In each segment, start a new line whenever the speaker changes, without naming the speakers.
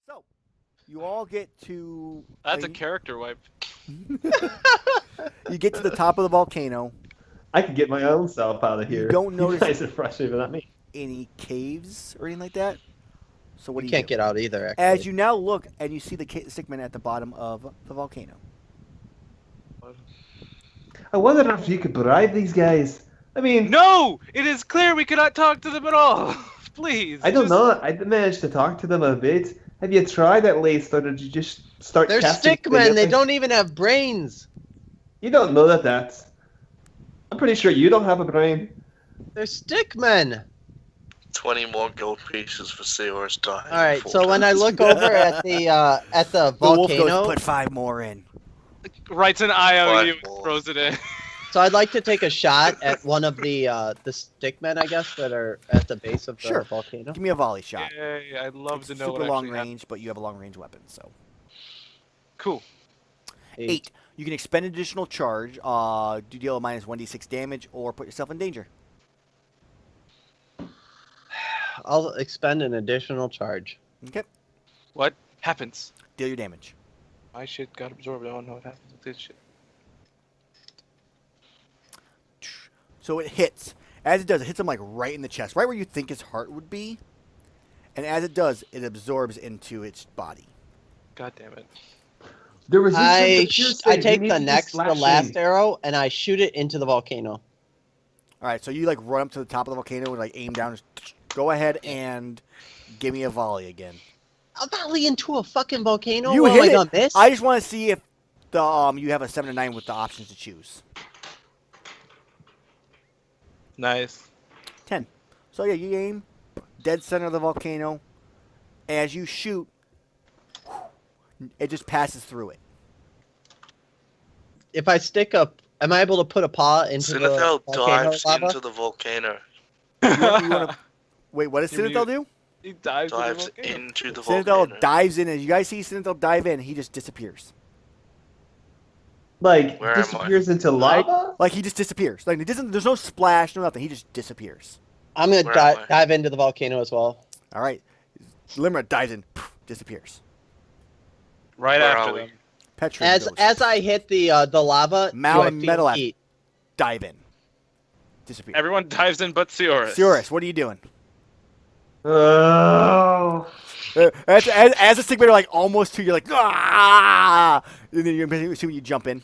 So, you all get to.
That's a character wipe.
You get to the top of the volcano.
I could get my own self out of here.
You don't notice
You guys are frustrated, but not me.
any caves or anything like that. So what
You
do you
can't
do?
get out either, actually.
As you now look and you see the stickman at the bottom of the volcano.
I wonder if you could bribe these guys. I mean,
No! It is clear we cannot talk to them at all! Please!
I don't know. I managed to talk to them a bit. Have you tried at least, or did you just start
They're
casting
stickmen. They
together?
don't even have brains.
You don't know that. I'm pretty sure you don't have a brain.
They're stickmen.
20 more gold pieces for Seor's die.
All right. So when I look over at the
The wolf
volcano,
goes, put 5 more in.
Writes an IOU
Five
and
more.
throws it in.
so I'd like to take a shot at one of the stickmen, I guess, that are at the base of the
Sure.
volcano.
Give me a volley shot.
Yay, I'd love
It's
to know
super
what
long
actually happened.
range, but you have a long range weapon, so.
Cool.
8. You can expend an additional charge, do deal a minus 1d6 damage, or put yourself in danger.
I'll expend an additional charge.
Okay.
What happens?
Deal your damage.
My shit got absorbed. I don't know what happens with this shit.
So it hits. As it does, it hits him like right in the chest, right where you think his heart would be. And as it does, it absorbs into its body.
God damn it.
The resistance
I
appears to
take
need
the
to be
next, the
slashing.
last arrow, and I shoot it into the volcano.
All right, so you like run up to the top of the volcano and like aim down. Just go ahead and give me a volley again.
A volley into a fucking volcano?
You
What, am
hit
I
it.
gonna miss?
I just want to see if the you have a 7 or 9 with the options to choose.
Nice.
10. So yeah, you aim dead center of the volcano. As you shoot, it just passes through it.
If I stick up, am I able to put a paw into the
Sinethel
volcano
dives
lava?
into the volcano.
You wanna, wait, what does
Give me-
Sinethel do?
He dives,
Dives
in the volcano.
into the
Sinethel
volcano.
dives in. As you guys see Sinethel dive in, he just disappears.
Like,
Where am I?
disappears into lava?
Like he just disappears. Like it doesn't. There's no splash, no nothing. He just disappears.
I'm gonna
Where am I?
dive into the volcano as well.
All right. Limerick dives in, disappears.
Right
Where
after
are we?
them.
Petra
As
goes,
I hit the lava,
Mal
do I
and
feel
Metal
heat?
dive in, disappear.
Everyone dives in but Seorus.
Cirrus, what are you doing?
Oh.
As the stickmen are like almost to you, like ah, and then you assume you jump in.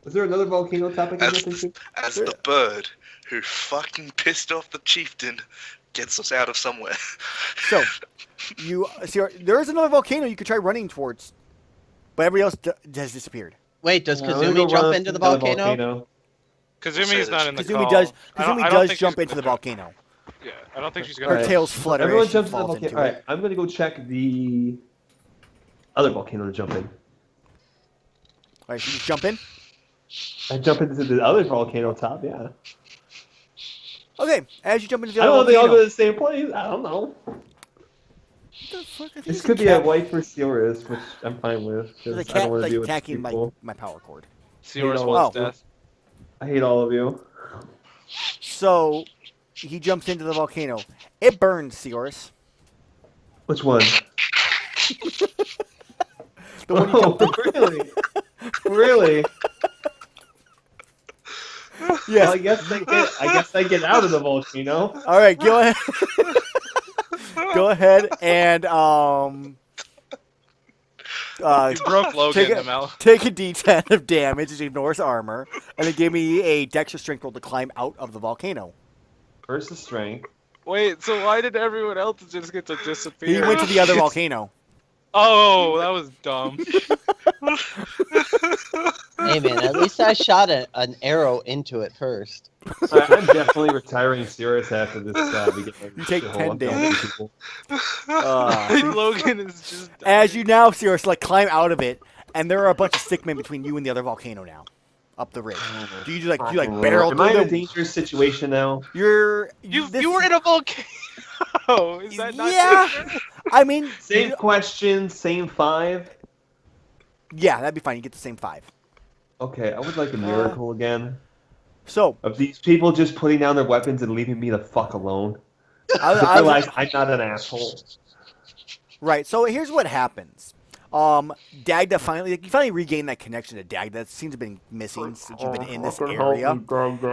Is there another volcano topic I'm
As,
missing?
as the bird who fucking pissed off the chieftain gets us out of somewhere.
So you see, there is another volcano you could try running towards, but everybody else has disappeared.
Wait, does
I'm gonna
Kazumi
go
jump
run
into the
another
volcano?
Kazumi's not in the
Kazumi
call.
does.
I don't
Kazumi
think
does jump
she's
into the
gonna-
volcano.
Yeah, I don't think she's gonna.
Her
Alright.
tails flutter
Everyone
as she
jumps into the
falls
volcano.
into
Alright,
it.
I'm gonna go check the other volcano to jump in.
All right, so you just jump in.
I jump into the other volcano top, yeah.
Okay, as you jump into the
I don't know
other
if they all go
volcano.
to the same place. I don't know.
What the fuck? I think
This
it's
could
a
be a
cat.
white for Seorus, which I'm fine with.
There's a
'cause I don't
cat
want to
like
deal with
attacking
people.
my power cord.
Seorus
Oh.
wants death.
I hate all of you.
So he jumps into the volcano. It burns, Seorus.
Which one?
The one you
Oh,
jumped in.
really? Really? Well,
Yes.
I guess I get out of the volcano.
All right, go ahead. Go ahead and
He broke Logan,
take a-
Amell.
take a D10 of damage. It ignores armor, and then give me a Dexter strength roll to climb out of the volcano.
Versus strength.
Wait, so why did everyone else just get to disappear?
He went to the other volcano.
Oh, that was dumb.
Hey man, at least I shot an arrow into it first.
I'm definitely retiring Seorus after this. We get
You take
the
10
whole
damage.
people.
Logan is just.
As you now, Sirius, like climb out of it, and there are a bunch of stickmen between you and the other volcano now, up the ridge. Do you barrel
Am I in
through
a
the?
dangerous situation now?
You're
You
this-
were in a volcano. Is that not
Yeah.
dangerous?
I mean,
Same question, same 5.
yeah, that'd be fine. You get the same 5.
Okay, I would like a miracle again.
So
Of these people just putting down their weapons and leaving me the fuck alone.
I
I realize I'm not an asshole.
Right. So here's what happens. Dagda you finally regain that connection to Dagda. That seems to have been missing since you've been in this area.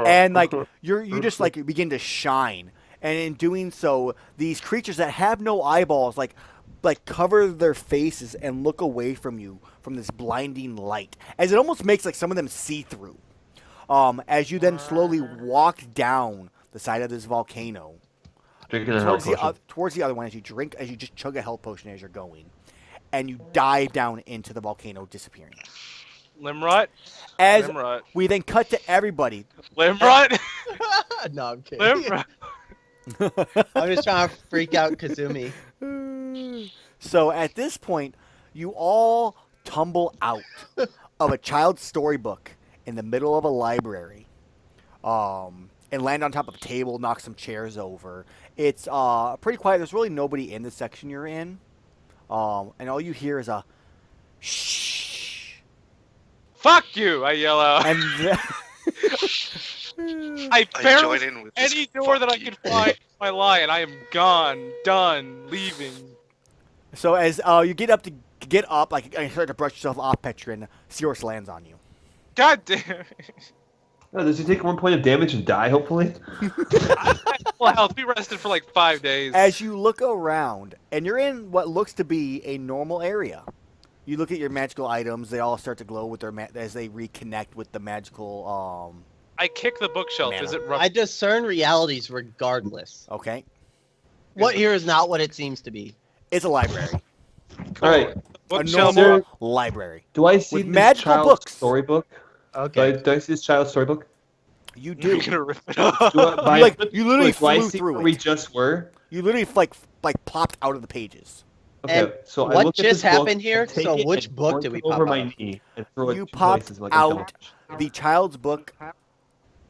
And like you just like begin to shine. And in doing so, these creatures that have no eyeballs like cover their faces and look away from you from this blinding light. As it almost makes like some of them see through. As you then slowly walk down the side of this volcano.
Drinking a health potion.
Towards the other one as you just chug a health potion as you're going. And you dive down into the volcano, disappearing.
Limrod?
As
Limrod.
we then cut to everybody.
Limrod?
No, I'm kidding.
Limrod?
I'm just trying to freak out Kazumi.
So at this point, you all tumble out of a child's storybook in the middle of a library. And land on top of a table, knock some chairs over. It's pretty quiet. There's really nobody in the section you're in. And all you hear is a shh.
Fuck you! I yell out.
And
I
I
barely
join in with
any
this,
door that I
"Fuck
can
you."
find my lie, and I am gone, done, leaving.
so as you get up, like and start to brush yourself off, Petrin, Seorus lands on you.
God damn it.
Oh, does he take 1 point of damage and die, hopefully?
Well, I'll be rested for like 5 days.
As you look around, and you're in what looks to be a normal area. You look at your magical items; they all start to glow with their as they reconnect with the magical.
I kick the bookshelf.
Mana.
Is it rough?
I discern realities regardless.
Okay,
What here is not what it seems to be.
it's a library,
All right.
a
Bookshelf.
normal library.
Do I see
With
this
magical
child's
books.
storybook?
Okay.
Do I see this child's storybook?
You do.
You're gonna rip it up.
Do I,
You literally
do I
flew
see
through
where
it.
we just were?
You literally like popped out of the pages.
Okay,
And
so I
what
look at
just
this book,
happened here?
I take
So
it
which
and
book
work
did we
it
pop
over
out
my
of?
knee and throw it
You
two
popped
places like a
out
dodge.
the child's book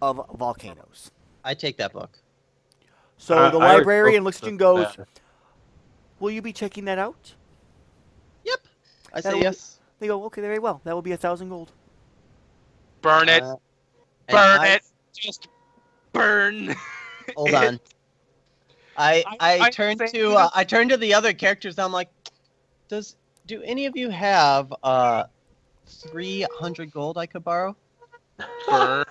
of volcanoes.
I take that book.
So the
I
librarian looks at you and goes,
that.
"Will you be checking that out?"
Yep. I
That
say
will-
yes.
They go, "Okay, very well. That will be 1,000 gold."
Burn it.
And
Burn
I-
it. Just burn.
Hold on. I turn
say-
to I turn to the other characters. I'm like, do any of you have 300 gold I could borrow?
Burn.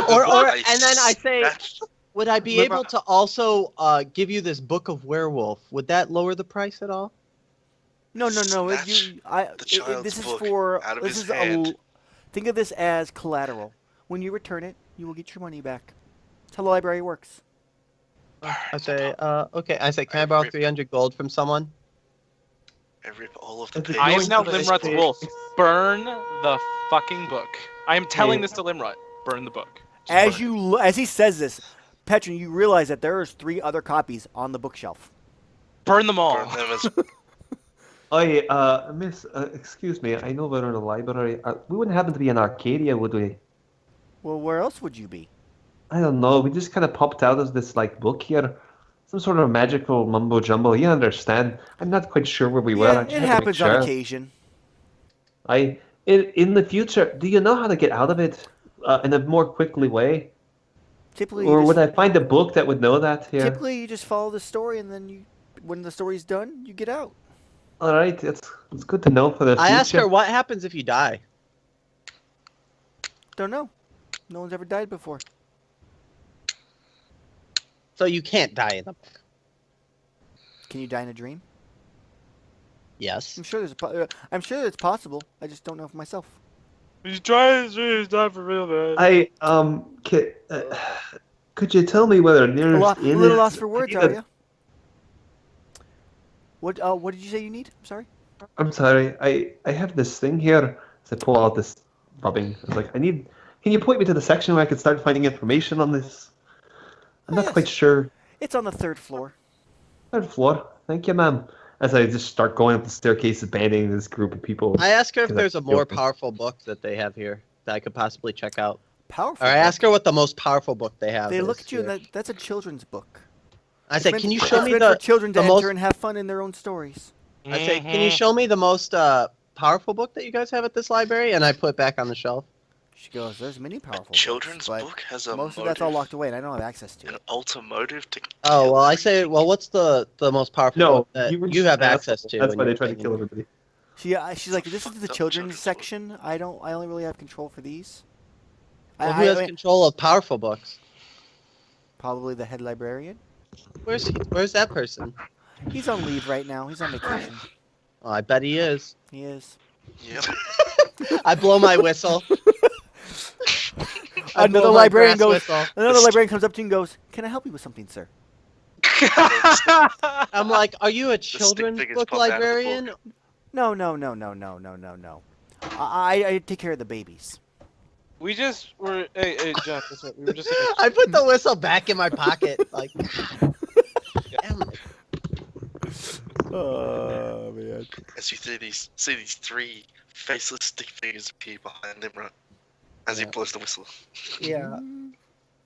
Or
Nice.
and then I say,
That's-
would I be able to also give you this book of werewolf? Would that lower the price at all?
No.
Snatch the child's
This is
book
for.
out of
This
his
is
hand.
think of this as collateral. When you return it, you will get your money back. That's how the library works.
I say, okay. I say, can I borrow 300 gold from someone?
I rip all of the
Is it
pages.
I am
going
now
to the
Limrod's
escape?
wolf. Burn the fucking book. I am telling
Yeah.
this to Limrod. Burn the book. Just
As
burn it.
as he says this, Petrin, you realize that there is 3 other copies on the bookshelf.
Burn them all.
Burn them as
Miss, excuse me, I know we're in a library. We wouldn't happen to be in Arcadia, would we?
Well, where else would you be?
I don't know. We just kind of popped out of this like book here. Some sort of magical mumbo jumbo. You understand? I'm not quite sure where we were.
Yeah,
I just
it
had to make
happens on
sure.
occasion.
In the future, do you know how to get out of it in a more quickly way?
Typically,
Or
you
would
just,
I find a book that would know that here?
typically you just follow the story, and then when the story's done, you get out.
All right, it's good to know for the
I
future.
ask her, what happens if you die?
Don't know. No one's ever died before.
So you can't die in the book.
Can you die in a dream?
Yes.
I'm sure I'm sure it's possible. I just don't know for myself.
He's trying to. He's not for real, man.
Could you tell me whether
A
nearest inn
little
is-
lost for words,
I need
are
a-
you? What did you say you need? I'm sorry.
I'm sorry. I have this thing here. So I pull out this rubbing. I was like, can you point me to the section where I can start finding information on this? I'm not
Yes.
quite sure.
It's on the 3rd floor.
Third floor. Thank you, ma'am. As I just start going up the staircase, abandoning this group of people.
I ask her if
Because
there's a
I'm
more
joking.
powerful book that they have here that I could possibly check out.
Powerful.
Or I
book.
ask her what the most powerful book they have
They
is
look at you, and
here.
that's a children's book.
I
It's
say,
meant-
can you
it's
show me
meant
the
for children to
the
enter
most?
and have fun in their own stories?
I say, can you show me the most powerful book that you guys have at this library? And I put it back on the shelf.
She goes, "There's many powerful
Children's
books,
book has
but
a
most of that's all
motive,
locked away, and I don't have access to
an
it."
automotive to
Oh,
kill
well, I say,
everything.
well, what's the most powerful
No,
book that
were
you
just
have
an
access
asshole.
to?
That's
in
why they
your
tried to
opinion?
kill everybody.
She's like, "This is the
Fucked up
children's
children's book.
section. I only really have control for these."
Well, who has
I mean,
control of powerful books?
probably the head librarian.
Where's that person?
He's on leave right now. He's on vacation.
Oh, I bet he is.
He is.
Yep.
I blow my whistle. I
Another
blow my
librarian
brass
goes.
whistle.
Another librarian comes up to you and goes, "Can I help you with something, sir?"
I'm like, are you a
stick
children's
figures
book
pop out of the
librarian?
book.
No. I take care of the babies.
We just were. Hey, John. Guess what? We were just.
I put the whistle back in my pocket. Like, damn it.
Oh man.
As you see these three faceless stick figures appear behind Limra as he
Yeah.
blows the whistle.
Yeah.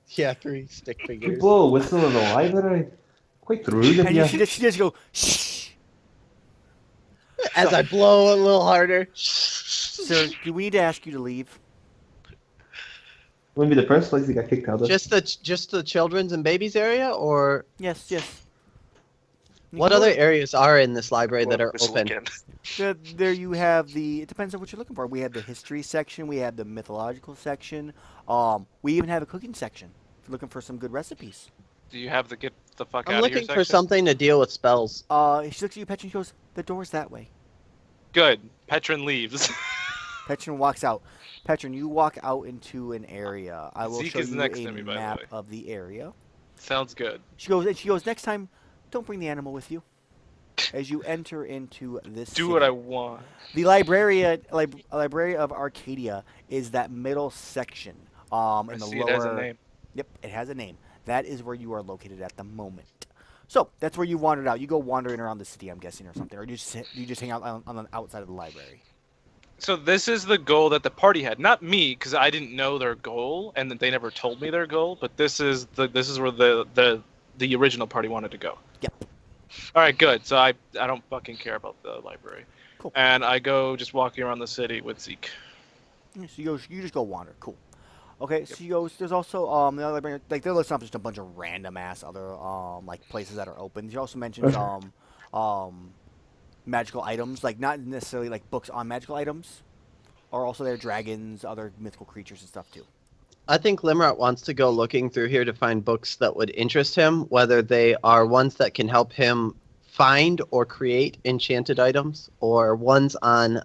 Yeah, 3 stick
You
figures.
blow a whistle in the library? Quite rude of
And
you.
she just go shh.
As I blow a little harder.
Sir, do we need to ask you to leave?
Wouldn't be the first place he got kicked out of.
Just the children's and babies area, or
Yes. You
what
can go-
other areas are in this library that
Blow
are
the whistle
open?
again.
There you have the. It depends on what you're looking for. We have the history section. We have the mythological section. We even have a cooking section. If you're looking for some good recipes.
Do you have the get the fuck
I'm
out of here
looking for
section?
something to deal with spells.
She looks at you, Petron. She goes, "The door's that way."
Good. Petron leaves.
Petron walks out. Petron, you walk out into an area. I will
Zeke
show
is
you
next
a
to me, by the
map
way.
of the area.
Sounds good.
She goes, "Next time, don't bring the animal with you." As you enter into this
Do
city.
what I want.
The Library of Arcadia is that middle section. In
I
the
see
lower.
it has a name.
Yep, it has a name. That is where you are located at the moment. So that's where you wandered out. You go wandering around the city, I'm guessing, or something, or you just hang out on the outside of the library.
So this is the goal that the party had, not me, because I didn't know their goal, and that they never told me their goal. But this is where the original party wanted to go.
Yep.
All right, good. So I don't fucking care about the library.
Cool.
And I go just walking around the city with Zeke.
Yeah, so you just go wander. Cool. Okay, so you go. There's also the other library, like they're listing up just a bunch of random ass other like places that are open. You also mentioned magical items, like not necessarily like books on magical items, are also there. Dragons, other mythical creatures and stuff too.
I think Limrat wants to go looking through here to find books that would interest him, whether they are ones that can help him find or create enchanted items, or ones on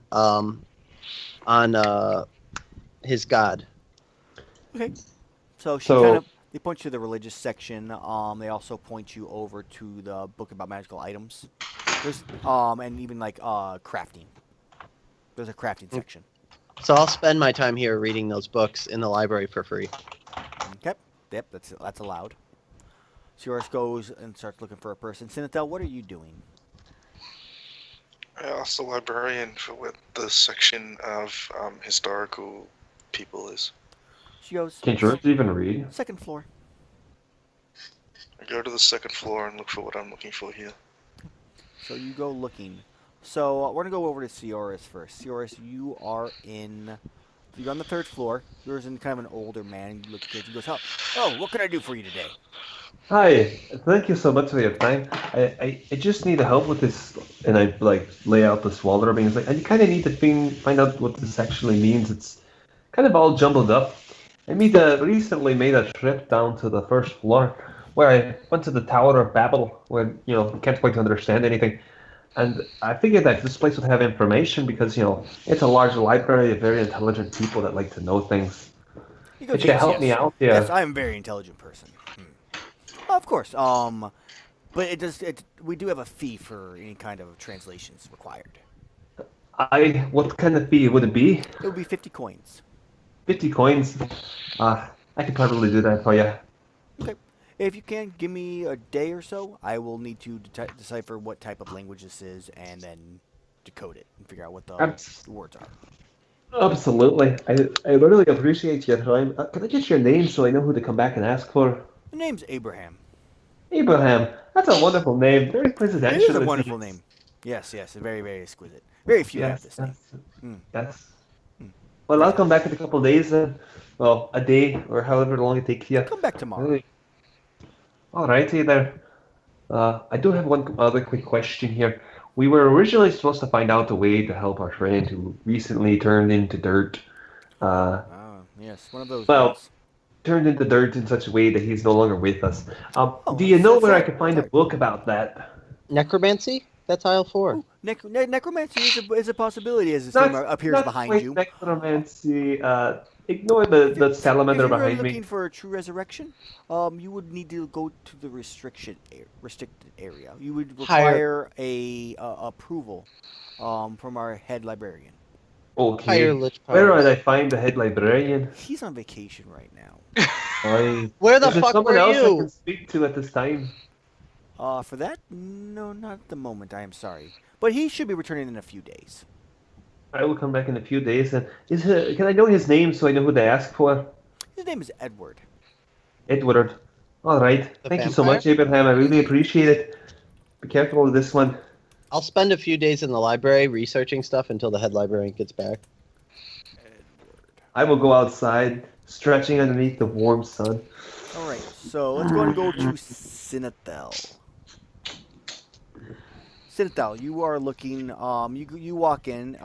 his god.
Okay. So they point you to the religious section. They also point you over to the book about magical items. There's and even like crafting. There's a crafting section.
So I'll spend my time here reading those books in the library for free.
Okay. Yep, that's allowed. Cyrus goes and starts looking for a person. Sinatel, what are you doing?
I asked the librarian for what the section of historical people is.
She goes,
Can George even read?
second floor.
I go to the second floor and look for what I'm looking for here.
So you go looking. So we're gonna go over to Cyrus first. Cyrus, you're on the third floor. You're in kind of an older man. You look at he goes, oh, what can I do for you today?
Hi, thank you so much for your time. I just need help with this, and I like lay out this wall rubbing. It's like I kind of need to find out what this actually means. It's kind of all jumbled up. I recently made a trip down to the first floor, where I went to the Tower of Babel, where can't quite understand anything. And I figured that this place would have information because it's a large library of very intelligent people that like to know things.
He goes,
If you can help me out, yeah.
Yes, I am a very intelligent person. Of course. But we do have a fee for any kind of translations required.
What kind of fee would it be?
It would be 50 coins.
50 coins. I could probably do that for you.
Okay. If you can, give me a day or so. I will need to decipher what type of language this is and then decode it and figure out what the words are.
Absolutely. I really appreciate your time. Can I get your name so I know who to come back and ask for?
The name's Abraham.
Abraham. That's a wonderful name. Very presidential.
It is a wonderful name. Yes, very, very exquisite. Very few have this name.
Yes. Well, I'll come back in a couple of days then. Well, a day or however long it takes you.
Come back tomorrow.
All righty there. I do have one other quick question here. We were originally supposed to find out a way to help our friend who recently turned into dirt.
Yes, one of those
Well,
ones.
turned into dirt in such a way that he's no longer with us. Do you
that's-
know
that's
where I
not-
could find a book about that?
Necromancy? That's aisle 4.
Ooh, necromancy is a possibility as the
Not-
thing appears
not
behind
quite
you.
Necromancy. Ignore the salamander
If you were
behind
looking
me.
for a true resurrection, you would need to go to the restricted area. You would require a approval from our head librarian.
Okay.
Higher lich
Where
powers.
would I find the head librarian?
He's on vacation right now.
Where the
Is there
fuck
someone
were
else I
you?
can speak to at this time?
For that, no, not at the moment. I am sorry, but he should be returning in a few days.
I will come back in a few days. And can I know his name so I know who to ask for?
His name is Edward.
Edward. All right.
The
Thank you so
vampire?
much, Abraham. I really appreciate it. Be careful with this one.
I'll spend a few days in the library researching stuff until the head librarian gets back.
I will go outside, stretching underneath the warm sun.
All right, so let's go and go to Sinethel. Sinethel, you are looking. You walk in.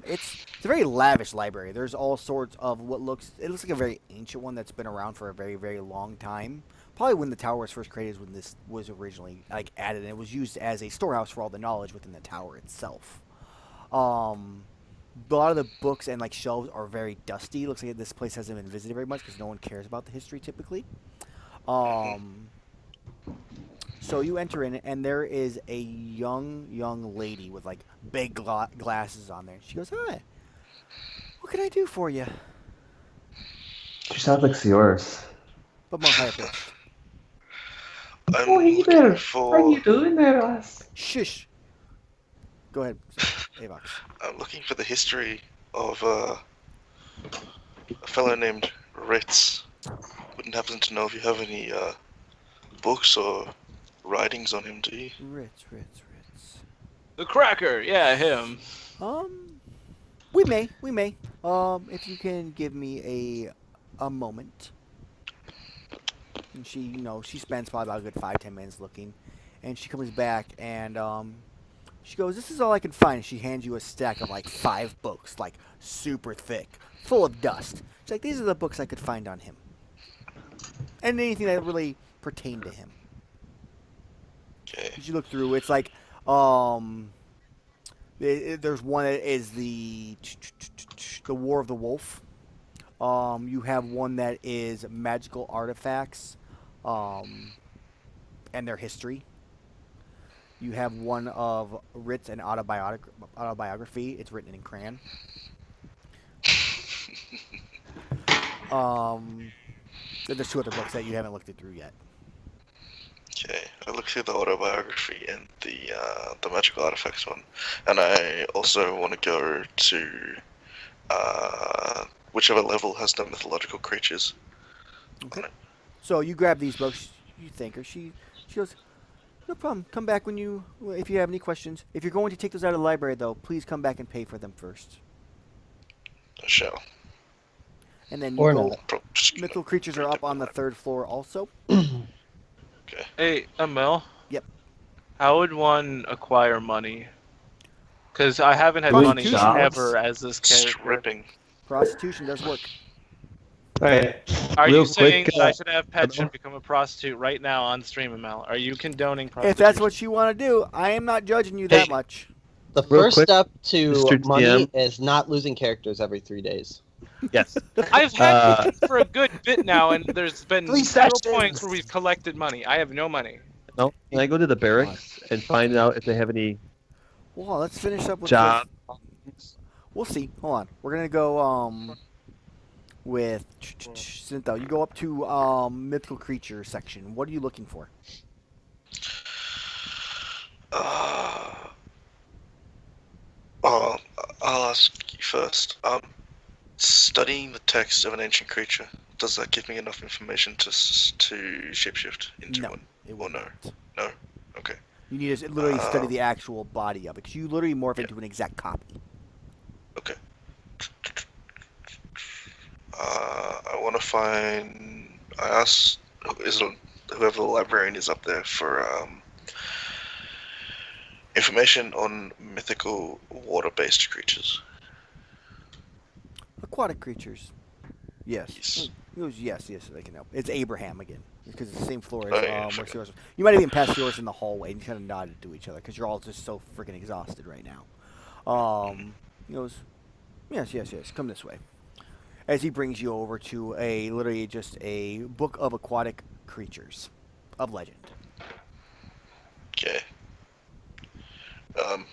It's a very lavish library. There's all sorts of what looks. It looks like a very ancient one that's been around for a very, very long time. Probably when the tower was first created, is when this was originally added, and it was used as a storehouse for all the knowledge within the tower itself. A lot of the books and shelves are very dusty. Looks like this place hasn't been visited very much because no one cares about the history typically. So you enter in, and there is a young lady with big glasses on there. She goes, "Hi, what can I do for you?"
She sounds like yours.
But more high pitched.
I'm
Oh, hey
looking
there.
for.
What are you doing there, lass?
Shush. Go ahead, Avox.
I'm looking for the history of a fellow named Ritz. Wouldn't happen to know if you have any books or writings on him, do you?
Ritz.
The cracker, yeah, him.
We may. If you can give me a moment. And she spends probably about a good 5-10 minutes looking, and she comes back and she goes, "This is all I can find." She hands you a stack of 5 books, super thick, full of dust. She's like, "These are the books I could find on him, and anything that really pertained to him."
Okay.
As you look through, it's there's one that is the War of the Wolf. You have one that is magical artifacts, and their history. You have one of Ritz and autobiography. It's written in crayon. Then there's 2 other books that you haven't looked it through yet.
Okay, I looked through the autobiography and the magical artifacts one, and I also want to go to whichever level has no mythological creatures.
Okay. So you grab these books. You thank her. She goes, "No problem. Come back if you have any questions. If you're going to take those out of the library, though, please come back and pay for them first."
I shall.
And then
Or
you go.
not.
Mythical creatures are up on the 3rd floor also.
Okay.
Hey, Amell.
Yep.
How would one acquire money? Because I haven't had
Doing
money
jobs.
ever as this character.
Stripping.
Prostitution does work.
Alright.
Are
Real
you saying
quick,
that I should have pets
Amell?
and become a prostitute right now on stream, Amell? Are you condoning
If
prostitution?
that's what you want to do, I am not judging you
Hey.
that much.
The
Real
first
quick,
step to
Mr.
money
GM.
is not losing characters every 3 days.
Yes.
I've had it for a good bit now, and there's been
3
0
sessions.
points where we've collected money. I have no money.
No. Can I go to the barracks and find out if they have any
Well, let's finish up with
job?
We'll see. Hold on. We're gonna go with Cynthia. You go up to mythical creature section. What are you looking for?
I'll ask you first. Studying the text of an ancient creature, does that give me enough information to shapeshift into
No,
one?
it
Well,
will
no.
not.
No. Okay.
You need to literally study the actual body of it, because you literally morph into an exact copy.
Okay. want to find. I asked, whoever the librarian is up there for information on mythical water-based creatures.
Aquatic creatures. Yes.
Yes.
He goes, yes, they can help. It's Abraham again, because it's the same floor as
Oh, yeah,
where
sure.
yours. You might have even passed yours in the hallway and kind of nodded to each other because you're all just so freaking exhausted right now. He goes, yes, come this way. As he brings you over to literally just a book of aquatic creatures of legend.
Okay.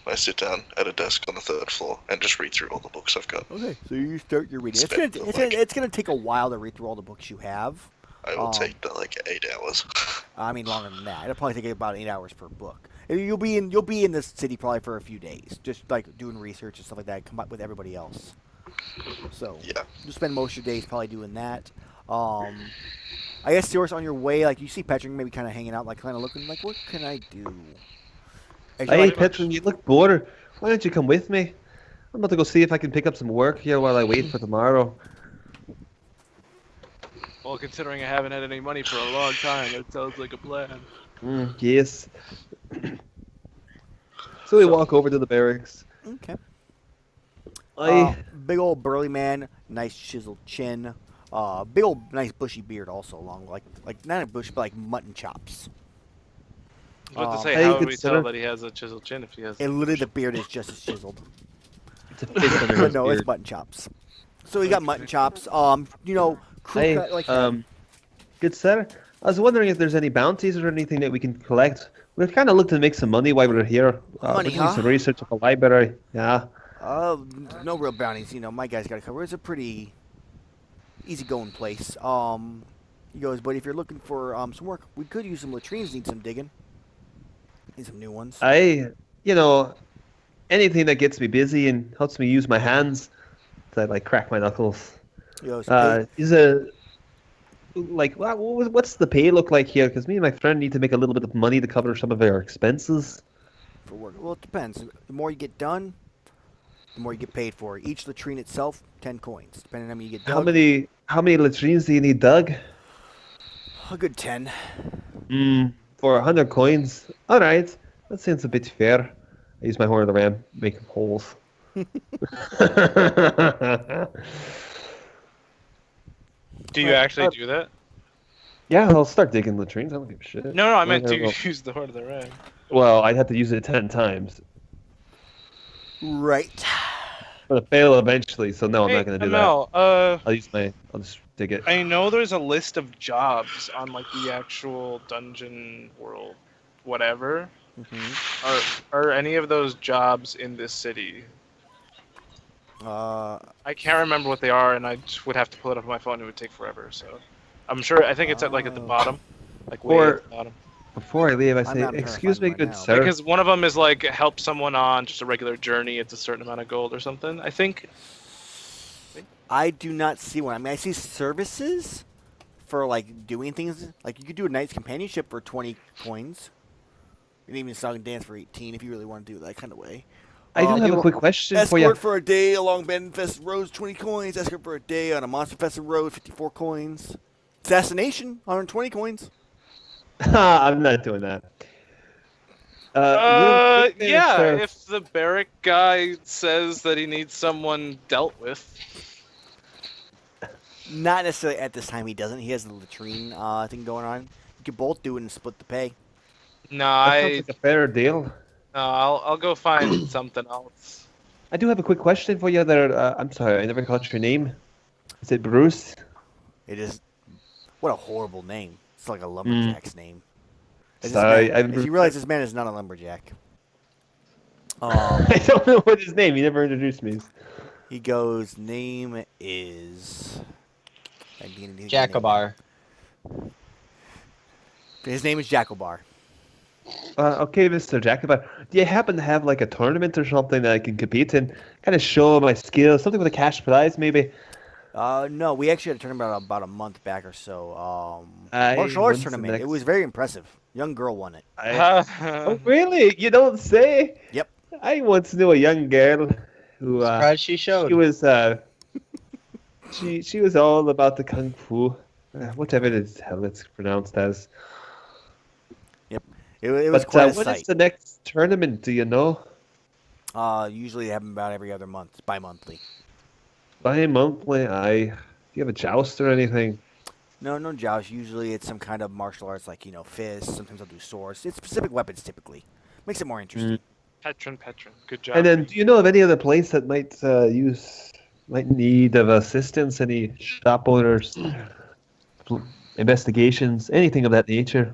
I sit down at a desk on the 3rd floor and just read through all the books I've got.
Okay, so you start your reading.
Spend
It's gonna take a while to read through all the books you have.
I will take like 8 hours.
I mean, longer than that. It'll probably take about 8 hours per book. You'll be in this city probably for a few days, just like doing research and stuff like that. Come up with everybody else. So
Yeah.
you'll spend most of your days probably doing that. I guess yours on your way, like you see Patrick maybe kind of hanging out, like kind of looking like, what can I do? As you're
Hey,
like,
Petron, you look bored. Why don't you come with me? I'm about to go see if I can pick up some work here while I wait for tomorrow.
Well, considering I haven't had any money for a long time, that sounds like a plan.
Yes. So we walk over to the barracks.
okay.
I
Big old burly man, nice chiseled chin, big old nice bushy beard also along like not a bush but like mutton chops.
I was about to say,
Hey,
how would we
consider-
tell that he has a chiseled chin if he has?
And literally the beard is just as chiseled.
it's a fist under
But
his
no, it's
beard.
mutton chops. So we got mutton chops. Crew
Hey,
cut, like
good sir. I was wondering if there's any bounties or anything that we can collect. We've kind of looked to make some money while we're here.
Money,
we're doing
huh?
some research at the library. Yeah.
no real bounties. My guys got to cover. It's a pretty easygoing place. He goes, but if you're looking for some work, we could use some latrines. Need some digging. Need some new ones.
Anything that gets me busy and helps me use my hands, that like crack my knuckles.
He goes,
What's the pay look like here? Because me and my friend need to make a little bit of money to cover some of our expenses.
for work. Well, it depends. The more you get done, the more you get paid for. Each latrine itself, 10 coins, depending on how many you get dug.
How many latrines do you need dug?
A good 10.
For 100 coins. All right, that seems a bit fair. I use my horn of the ram, make holes.
Do you actually do that?
Yeah, I'll start digging latrines. I don't give a shit.
No, I meant
Whatever.
to use the horn of the ram.
Well, I'd have to use it 10 times.
Right.
But it'll fail eventually, so no, I'm not going to do
Amell,
that. I'll just dig it.
I know there's a list of jobs on like the actual dungeon world, whatever. Are any of those jobs in this city? I can't remember what they are, and I just would have to pull it up on my phone. It would take forever. So, I'm sure. I think it's at the bottom, like way at the bottom.
Before I leave, I
I'm
say,
not trying to
excuse
find
me,
one
good
now.
sir.
Because one of them is like help someone on just a regular journey. It's a certain amount of gold or something. I think.
I do not see one. I mean, I see services for like doing things. Like you could do a knight's companionship for 20 coins. You can even song and dance for 18 if you really want to do it that kind of way.
I do have a quick question for you.
Escort for a day along Bed-Infested Roads, 20 coins. Escort for a day on a Monster-Infested Road, 54 coins. Assassination, 120 coins.
I'm not doing that. Real quick there,
Yeah.
sir.
If the barrack guy says that he needs someone dealt with.
Not necessarily at this time. He doesn't. He has the latrine thing going on. You could both do it and split the pay.
No,
That sounds like a fair deal.
I'll go find something else.
I do have a quick question for you there. I'm sorry, I never caught your name. Is it Bruce?
It is. What a horrible name. It's like a lumberjack's name. As
Sorry,
if you realize this man is not a lumberjack.
I don't know what his name. He never introduced me.
He goes, name is...
Jacobar.
His name is Jacobar.
Okay, Mr. Jacob. Do you happen to have like a tournament or something that I can compete in? Kind of show my skills, something with a cash prize, maybe.
No, we actually had a tournament about a month back or so.
Aye,
Martial arts
when's the
tournament.
next-
It was very impressive. Young girl won it.
Oh, really? You don't say?
Yep.
I once knew a young girl who
Surprised she showed.
she was She was all about the kung fu, whatever it is hell it's pronounced as.
It was
But
quite a
when is
sight.
the next tournament? Do you know?
Usually they have them about every other month, bi-monthly.
Bi-monthly. Do you have a joust or anything?
No joust. Usually it's some kind of martial arts like, fists. Sometimes I'll do swords. It's specific weapons typically. Makes it more interesting.
Petron. Good job.
And then, do you know of any other place that might need of assistance? Any shop owners, investigations, anything of that nature?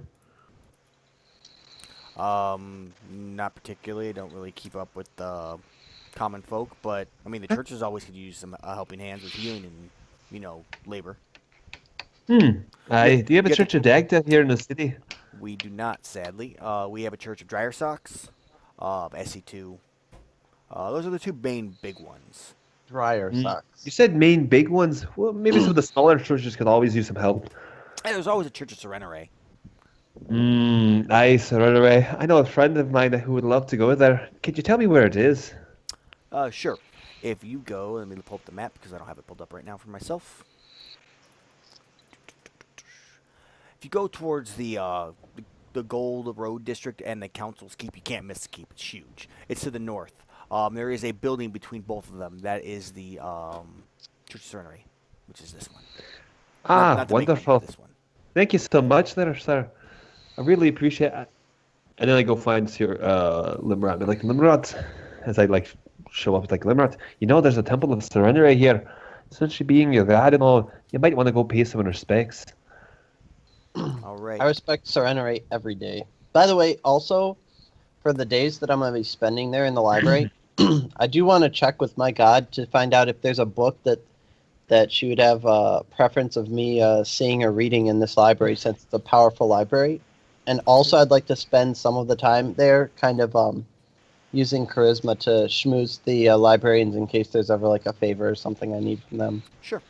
Not particularly. I don't really keep up with the common folk, but I mean the churches always could use some helping hands with healing and labor.
Do you have a
get
Church of Dagda here in the city?
We do not, sadly. We have a Church of Dryer Socks, SE2. Those are the two main big ones.
Dryer socks.
You said main big ones. Well, maybe some of the smaller churches could always use some help.
And there's always a Church of Serenere.
Nice, right away. I know a friend of mine who would love to go there. Could you tell me where it is?
Sure. If you go, let me pull up the map because I don't have it pulled up right now for myself. If you go towards the Gold Road District and the Council's Keep, you can't miss the Keep. It's huge. It's to the north. There is a building between both of them. That is the Church of Serenary, which is this one. Not the big one,
Wonderful.
but this one.
Thank you so much there, sir. I really appreciate it. And then I go find Sir Limrod. I'm like, Limrod, as I show up, like, Limrod, there's a temple of Serenity here. Since she being your god and all, you might want to go pay some respects.
All right.
I respect Serenity every day. By the way, also, for the days that I'm going to be spending there in the library, I do want to check with my god to find out if there's a book that she would have a preference of me seeing or reading in this library, since it's a powerful library. And also, I'd like to spend some of the time there kind of using charisma to schmooze the librarians in case there's ever a favor or something I need from them.
Sure.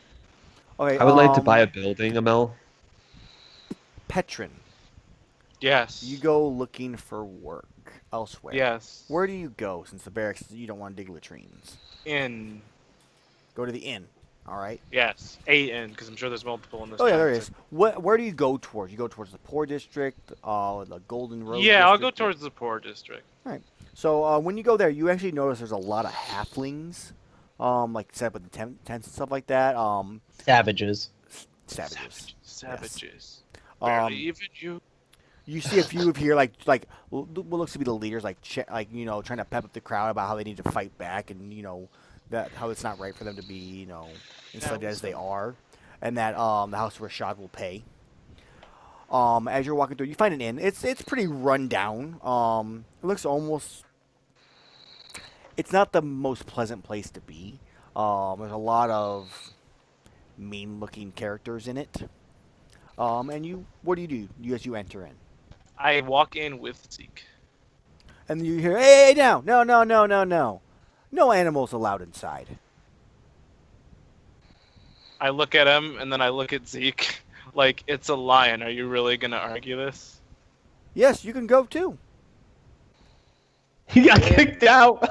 Okay.
I would like to buy a building, Amell.
Petron.
Yes.
You go looking for work elsewhere.
Yes.
Where do you go since the barracks you don't want to dig latrines?
In.
Go to the inn. All right.
Yes. A-N, because I'm sure there's multiple in this.
Oh yeah,
town,
there is. Where do you go towards? You go towards the poor district, the Golden Road.
Yeah, I'll
district?
go towards the poor district.
All right. So when you go there, you actually notice there's a lot of halflings, set up with the tents and stuff like that.
Savages.
Savages.
Savages.
Yes.
Barely even you.
You see a few of here, what looks to be the leaders, trying to pep up the crowd about how they need to fight back, and that how it's not right for them to be, enslaved as they are, and that the House of Rashad will pay. As you're walking through, you find an inn. It's pretty run down. It looks almost. It's not the most pleasant place to be. There's a lot of mean-looking characters in it. And what do? As you enter in.
I walk in with Zeke.
And you hear, hey, no. No animals allowed inside.
I look at him, and then I look at Zeke. Like, it's a lion. Are you really going to argue this?
Yes, you can go too.
He got kicked out.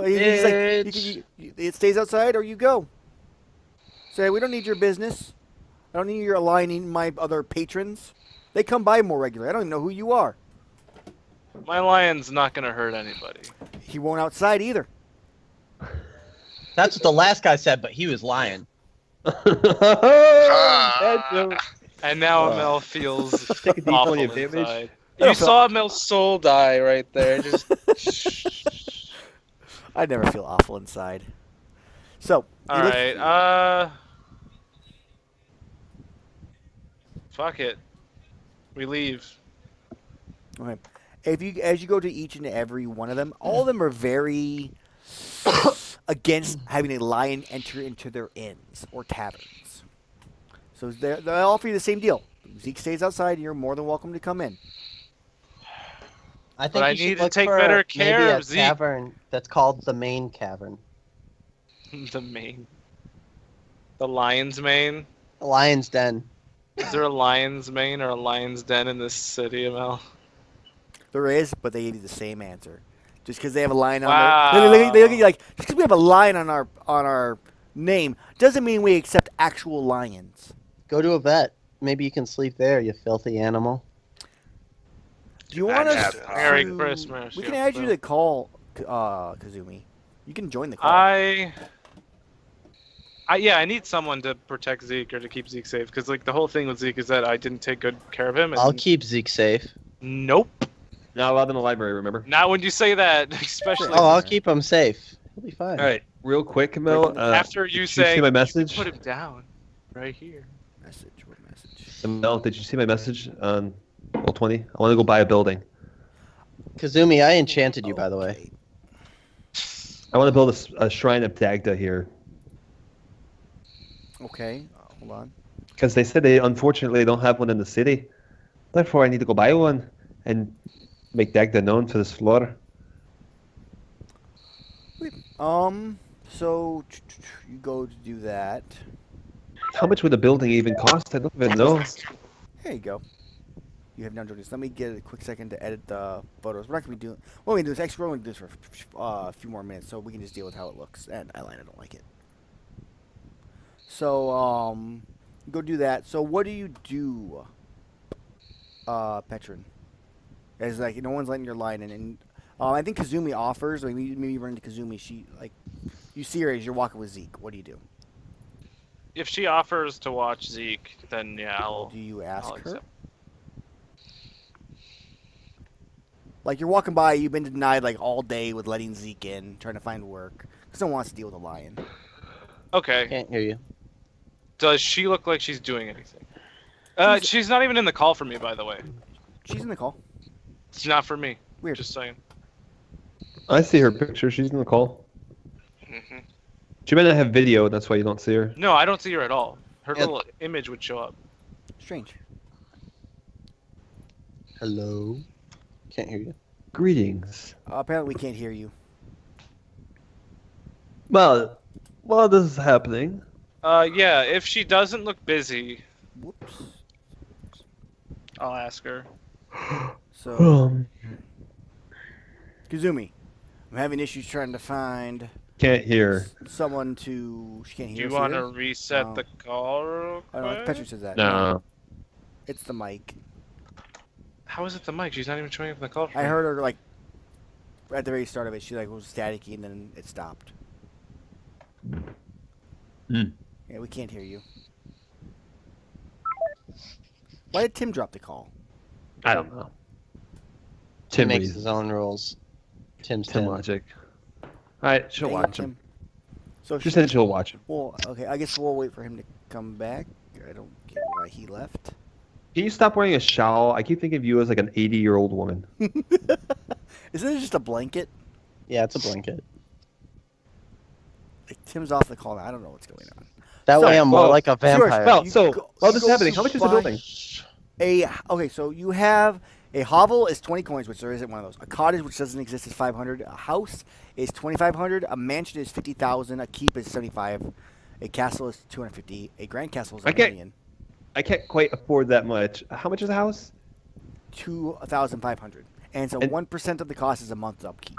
He's like, it stays outside or you go. Say, we don't need your business. I don't need your aligning my other patrons. They come by more regularly. I don't even know who you are.
My lion's not going to hurt anybody.
He won't outside either.
That's what the last guy said, but he was lying.
And now Amell feels
Take a deep
awful
on your damage.
inside. You saw Amell's soul die right there. Just
I never feel awful inside. So,
all right. Fuck it. We leave.
Okay. As you go to each and every one of them, all of them are very against having a lion enter into their inns or taverns. So they offer you the same deal. Zeke stays outside, and you're more than welcome to come in.
I think
But I
you should
need to
look
take
for
better care
maybe
of
a
Zeke.
tavern that's called the Main Cavern.
The lion's mane.
The Lion's Den.
Is there a lion's mane or a lion's den in this city, Amell?
There is, but they give you the same answer. Just because they have a lion on
Wow.
there, they look at you like just because we have a lion on our name doesn't mean we accept actual lions.
Go to a vet. Maybe you can sleep there, you filthy animal.
Do you want us
Merry
to...
Christmas.
We can
yeah,
add you
so-
to call, Kazumi. You can join the call.
Yeah, I need someone to protect Zeke or to keep Zeke safe because like the whole thing with Zeke is that I didn't take good care of him. And
I'll keep Zeke safe.
Nope.
Not allowed in the library, remember?
Not when you say that, especially
Oh, I'll keep him safe. He'll be fine.
All right, real quick, Amell.
after you
did
say
you see my message?
put him down right here.
Message. What message?
Amell, did you see my message on Roll20? I want to go buy a building.
Kazumi, I enchanted you, by the way.
Okay.
I want to build a shrine of Dagda here.
Okay. Hold on.
Because they said they unfortunately don't have one in the city. Therefore, I need to go buy one and make Dagda known to the slaughter.
So you go to do that.
How much would the building even cost? I don't even know.
There you go. You have now joined us. Let me get a quick second to edit the photos. We're not gonna be doing. What we're gonna do is actually we're gonna do this for a few more minutes, so we can just deal with how it looks. And I don't like it. So go do that. So what do you do, Petron? It's like no one's letting your line in, and I think Kazumi offers. Like maybe you run into Kazumi. She like you see her as you're walking with Zeke. What do you do?
If she offers to watch Zeke, then yeah, I'll.
Do you ask
I'll
her?
accept.
Like you're walking by, you've been denied like all day with letting Zeke in, trying to find work. Because no one wants to deal with a lion.
Okay.
Can't hear you.
Does she look like she's doing anything? She's not even in the call for me, by the way.
She's in the call.
It's not for me.
Weird.
Just saying.
I see her picture. She's in the call.
Hmm.
She might not have video. That's why you don't see her.
No, I don't see her at all. Her
Yeah.
little image would show up.
Strange.
Hello? Can't hear you.
Greetings.
Apparently we can't hear you.
Well, while this is happening,
Yeah, if she doesn't look busy,
Whoops.
I'll ask her.
So, Kazumi, I'm having issues trying to find
can't hear.
someone to... She can't
Do
hear
you
us
want to
either?
reset
No.
the call real
I don't know.
quick?
Petra says that.
No.
It's the mic.
How is it the mic? She's not even showing up in the call for
I
me.
heard her like at the very start of it. She like was staticky and then it stopped.
Hmm.
Yeah, we can't hear you. Why did Tim drop the call?
I don't know.
He
Tim
makes
reasons.
his own rules. Tim's
Tim
Tim.
logic. Alright, she'll
Dang it,
watch him.
Tim. So
She said she'll watch him.
well, okay. I guess we'll wait for him to come back. I don't get why he left.
Can you stop wearing a shawl? I keep thinking of you as like an 80-year-old woman.
Isn't it just a blanket?
Yeah, it's a blanket.
Like Tim's off the call now. I don't know what's going on.
That
So-
way I'm more
well,
like a vampire.
Well,
You
so
go-
while
you
this is
go
happening,
to
how much is the
buy-
building?
Okay, so you have a hovel is 20 coins, which there isn't one of those. A cottage, which doesn't exist, is 500. A house is 2,500. A mansion is 50,000. A keep is 75. A castle is 250. A grand castle is a
Okay.
million.
I can't quite afford that much. How much is a house?
2,500. And so
And-
1% of the cost is a month's upkeep.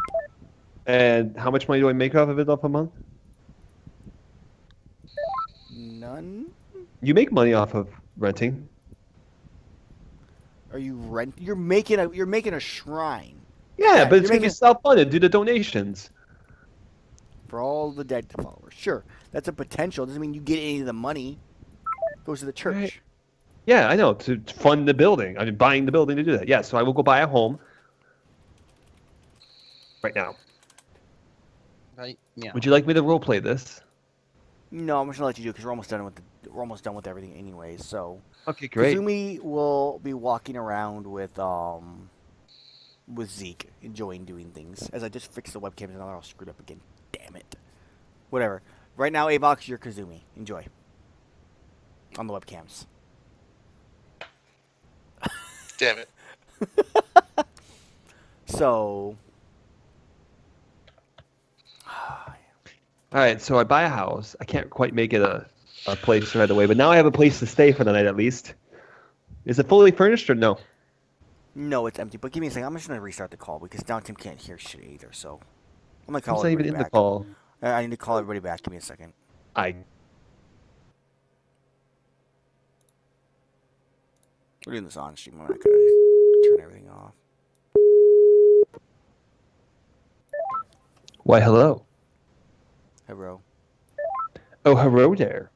And how much money do I make off of it off a month?
None.
You make money off of renting.
Are you rent? You're making a shrine
Yeah,
Yeah,
but it's
you're
going to be
making-
self-funded due to donations.
for all the dead followers. Sure, that's a potential. Doesn't mean you get any of the money. It goes to the church.
Right. Yeah, I know, to fund the building. I mean, buying the building to do that. Yeah, so I will go buy a home right now.
Right? Yeah.
Would you like me to roleplay this?
No, I'm just gonna let you do because we're almost done with everything anyways. So
Okay, great.
Kazumi will be walking around with Zeke, enjoying doing things. As I just fixed the webcams and now they're all screwed up again. Damn it. Whatever. Right now, Avox, you're Kazumi. Enjoy. On the webcams.
Damn it.
So.
All right, so I buy a house. I can't quite make it a place right away, but now I have a place to stay for the night at least. Is it fully furnished or no?
No, it's empty. But give me a second. I'm just gonna restart the call because now Tim can't hear shit either. So I'm gonna call
Who's not even
everybody
in the
back.
call?
I need to call everybody back. Give me a second. We're doing this on stream. I'm not gonna turn everything off.
Why, hello.
Hey, bro.
Oh, hello there.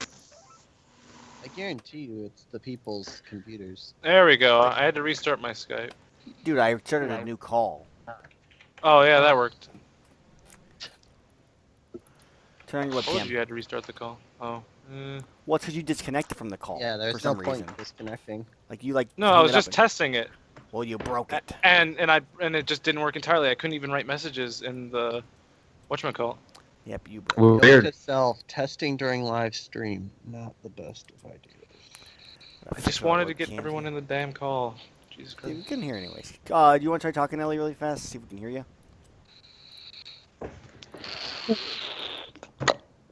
I guarantee you it's the people's computers.
There we go. I had to restart my Skype.
Dude, I started a new call.
Oh yeah, that worked.
Turn your
Told
webcam.
you had to restart the call. Oh.
Well, it's because you disconnected from the call.
Yeah, there's
for some
no point
reason.
disconnecting.
Like you like.
No,
hung
I was
it up
just
and-
testing it,
Well, you broke it.
and it just didn't work entirely. I couldn't even write messages in the whatchamacallit.
Yep, you broke.
Well,
Note
weird.
to self: testing during live stream, not the best of ideas.
I just wanted to get everyone in the damn call. Jesus
Dude, we
Christ.
couldn't hear anyways. Do you want to try talking, Ellie, really fast? See if we can hear you.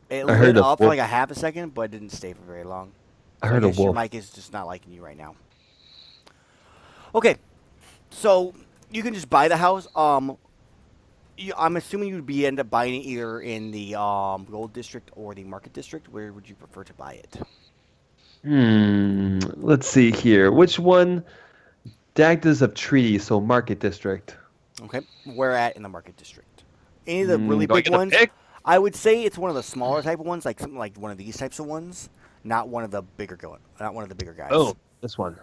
It
I heard
lit
a
up for
wolf.
like a half a second, but it didn't stay for very long.
I
So
heard a
guess your
wolf.
mic is just not liking you right now. Okay, so you can just buy the house. I'm assuming you'd be end up buying it either in the Gold District or the Market District. Where would you prefer to buy it?
Let's see here. Which one? Dagdas of Treaty, so Market District.
Okay, where at in the Market District? Any of the really
Do I
big
get to
ones?
pick?
I would say it's one of the smaller type of ones, like something like one of these types of ones, not one of the bigger not one of the bigger guys.
Oh, this one.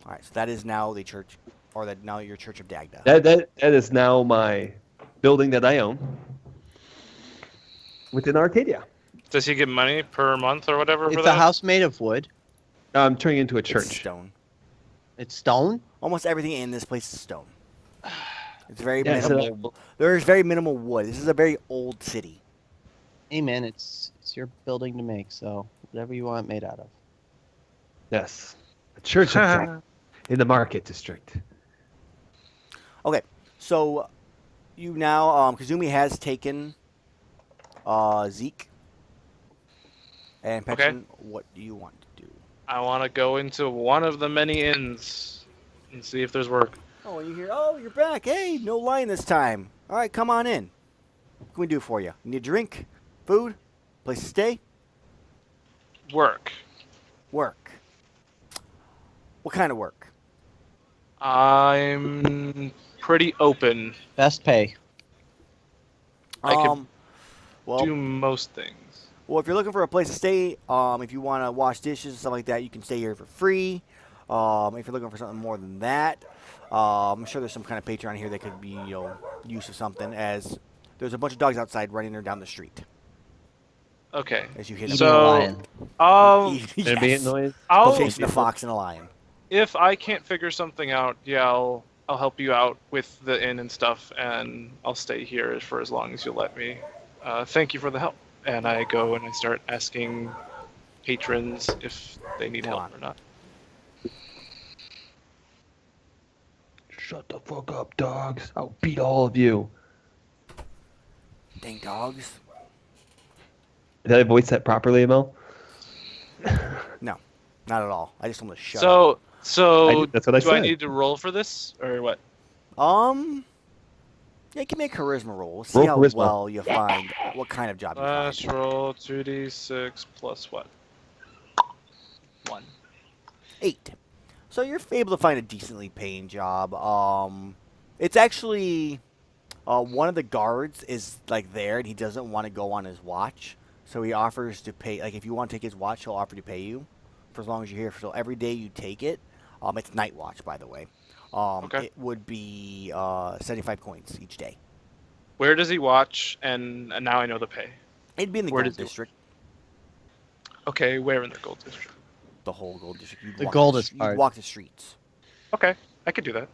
All right. So that is now the church, or that now your Church of Dagda.
That is now my building that I own within Arcadia.
Does he get money per month or whatever for
It's a
that?
house made of wood.
I'm turning into a
It's
church.
stone.
It's stone.
Almost everything in this place is stone. It's very
Yeah, so
minimal. There's very minimal wood. This is a very old city.
Hey man, it's your building to make, so whatever you want it made out of.
Yes, a church of Dagda in the Market District.
Okay. So you now, Kazumi has taken Zeke and
Okay.
Petron. What do you want to do?
I want to go into one of the many inns and see if there's work.
Oh, and you hear, oh, you're back. Hey, no line this time. All right, come on in. What can we do for you? Need a drink? Food? Place to stay?
Work.
Work. What kind of work?
I'm pretty open.
Best pay.
I can
well,
do most things.
well, if you're looking for a place to stay, if you want to wash dishes and stuff like that, you can stay here for free. If you're looking for something more than that, I'm sure there's some kind of Patreon here that could be, use of something. As there's a bunch of dogs outside running down the street
Okay.
as you hit
Eating
them.
a
So-
lion.
Yes.
noise.
I'll
Chasing a fox and a lion.
if I can't figure something out, yeah, I'll help you out with the inn and stuff, and I'll stay here for as long as you'll let me. Thank you for the help. And I go and I start asking patrons if they need
Hold
help
on.
or not.
Shut the fuck up, dogs. I'll beat all of you.
Dang dogs.
Did I voice that properly, Amell?
No, not at all. I just want to shut up.
So
That's what I
do I
said.
need to roll for this or what?
Yeah, give me a charisma roll. See
Roll
how
charisma.
well you find what kind of job you
Last
find.
roll 2d6 plus what? 1.
8. So you're able to find a decently paying job. It's actually one of the guards is like there, and he doesn't want to go on his watch, so he offers to pay. Like if you want to take his watch, he'll offer to pay you for as long as you're here. So every day you take it. It's night watch, by the way.
Okay.
It would be 75 coins each day.
Where does he watch? And now I know the pay.
It'd be in the
Where
gold
does he-
district.
Okay, where in the gold district?
The whole gold district. You'd
The
walk
goldest
you'd
part.
walk the streets.
Okay, I could do that.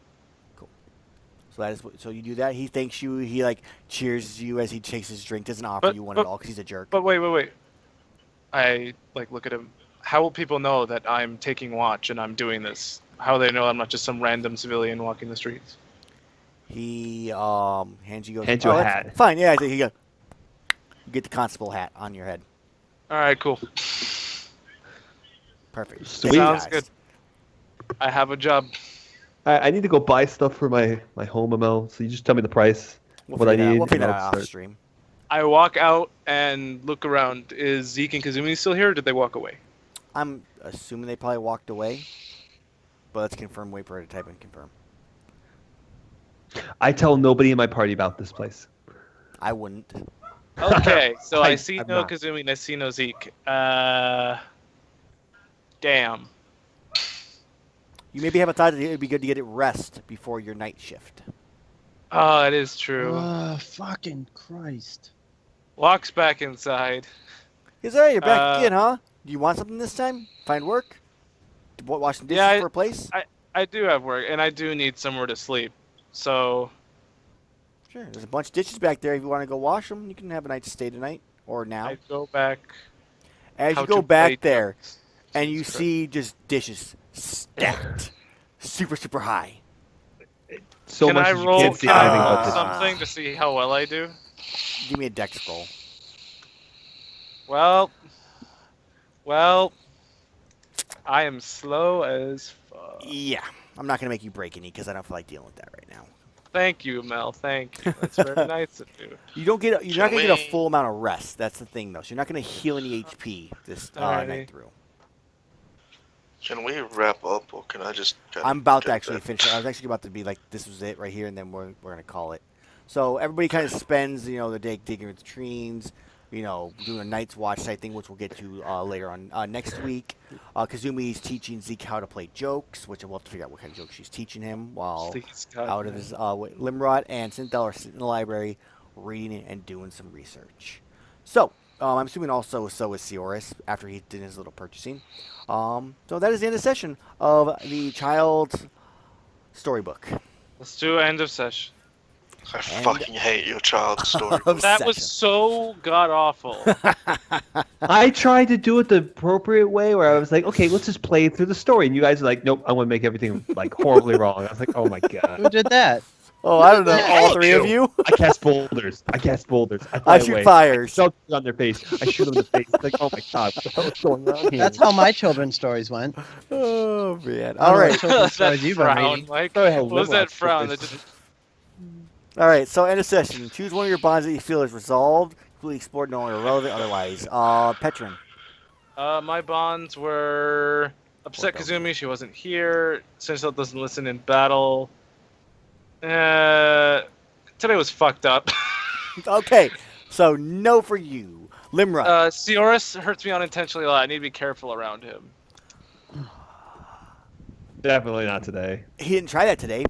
So that is so you do that. He thanks you. He like cheers you as he takes his drink. Doesn't offer you one at all because he's a jerk.
But wait. I look at him. How will people know that I'm taking watch and I'm doing this? How do they know I'm not just some random civilian walking the streets?
He hands you
Hands you a
that's
hat.
Fine, yeah. I think you get the constable hat on your head.
All right, cool.
Perfect.
Sweet.
Thank you,
Sounds
guys.
good. I have a job.
I need to go buy stuff for my home, Amell. So you just tell me the price, what I need.
We'll figure that
and
out
I'll
off
start.
stream.
I walk out and look around. Is Zeke and Kazumi still here, or did they walk away?
I'm assuming they probably walked away, but let's confirm. Wait for her to type and confirm.
I tell nobody in my party about this place.
I wouldn't.
Okay, so I see
I'm
no
not.
Kazumi and I see no Zeke. Damn.
You maybe have a thought that it would be good to get it rest before your night shift.
Oh, it is true.
Fucking Christ.
Walks back inside.
Is that you're back again, huh? Do you want something this time? Find work? Wash some dishes
Yeah,
for a place?
I do have work, and I do need somewhere to sleep. So,
Sure. There's a bunch of dishes back there. If you want to go wash them, you can have a night stay tonight or now.
I go back.
As
how
you go
to
back
play
there,
chess.
and you
Jesus
see just dishes stacked super, super high.
So
Can
much
I
as you
roll
can't see
can I
anything
roll
but this.
something to see how well I do?
Give me a dex roll.
Well, I am slow as fuck.
Yeah. I'm not going to make you break any because I don't feel like dealing with that right now.
Thank you, Mel. Thank you. That's very nice of you.
You're not going to get a
we-
full amount of rest. That's the thing, though. So you're not going to heal any HP this
Alrighty.
night through.
Can we wrap up, or can I just?
I'm about to
get
actually
that?
finish. I was actually about to be like, this was it right here, and then we're going to call it. So everybody kind of spends, the day digging with the trees, doing a night's watch type thing, which we'll get to later on next week. Kazumi's teaching Zeke how to play jokes, which we'll have to figure out what kind of jokes she's teaching him while
Please, God,
out of his Limrod, and Cynthia are sitting in the library reading and doing some research. So I'm assuming also so is Sioris after he did his little purchasing. So that is the end of the session of the child's storybook.
Let's do end of session.
I fucking hate your child's story.
Of
That was
session.
so god awful.
I tried to do it the appropriate way, where I was like, okay, let's just play through the story, and you guys are like, nope, I want to make everything like horribly wrong. I was like, oh my god.
Who did that?
Oh, I don't know. All
All
three
you.
of you?
I cast boulders. I fly
I shoot
away.
fires.
I dump on their face. I shoot them in the face. It's like, oh my god, what the hell is going on here?
That's how my children's stories went.
Oh, man.
I
All
don't know
right.
what children's
that
stories you've been
frown,
reading.
Mike.
Go ahead,
What was that
Limrod.
frown? That just
All right, so end of session. Choose one of your bonds that you feel is resolved, completely explored, no longer relevant otherwise. Petrin.
my bonds were upset
Poor
Kazumi. She wasn't here. Sentinel doesn't listen in battle. Today was fucked up.
Okay, so no for you. Limra.
Sioris hurts me unintentionally a lot. I need to be careful around him.
Definitely not today.
He didn't try that today.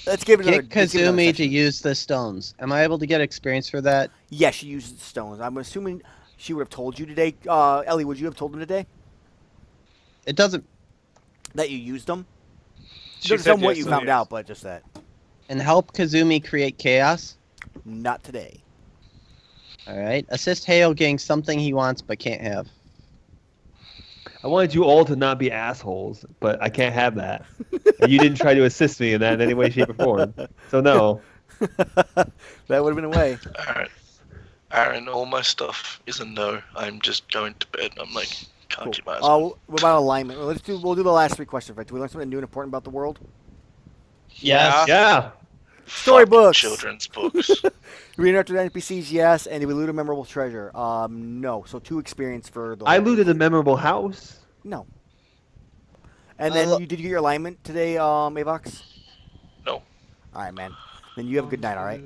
Let's give it another.
Get
let's give it another
Kazumi to
session.
use the stones. Am I able to get experience for that?
Yeah, she uses the stones. I'm assuming she would have told you today. Ellie, would you have told him today
It doesn't.
that you used them?
She
Doesn't
said
tell me what
yes,
you
so
found
yes.
out, but just that.
And help Kazumi create chaos.
Not today.
All right. Assist Hale getting something he wants but can't have.
I wanted you all to not be assholes, but I can't have that. And you didn't try to assist me in that in any way, shape, or form. So no.
That would have been a way.
Alright. Aaron, all my stuff is a no. I'm just going to bed. I'm like, can't
Cool.
keep my eyes on.
What about alignment? We'll do the last three questions. Right? Do we learn something new and important about the world?
Yes.
Yeah.
Storybooks.
Children's books.
Do we interact with NPCs? Yes. And did we loot a memorable treasure? No. So 2 experience for the.
I
whole
looted
group.
a memorable house.
No. And then did you get your alignment today, Avox?
No.
All right, man. Then you have a good night. All right.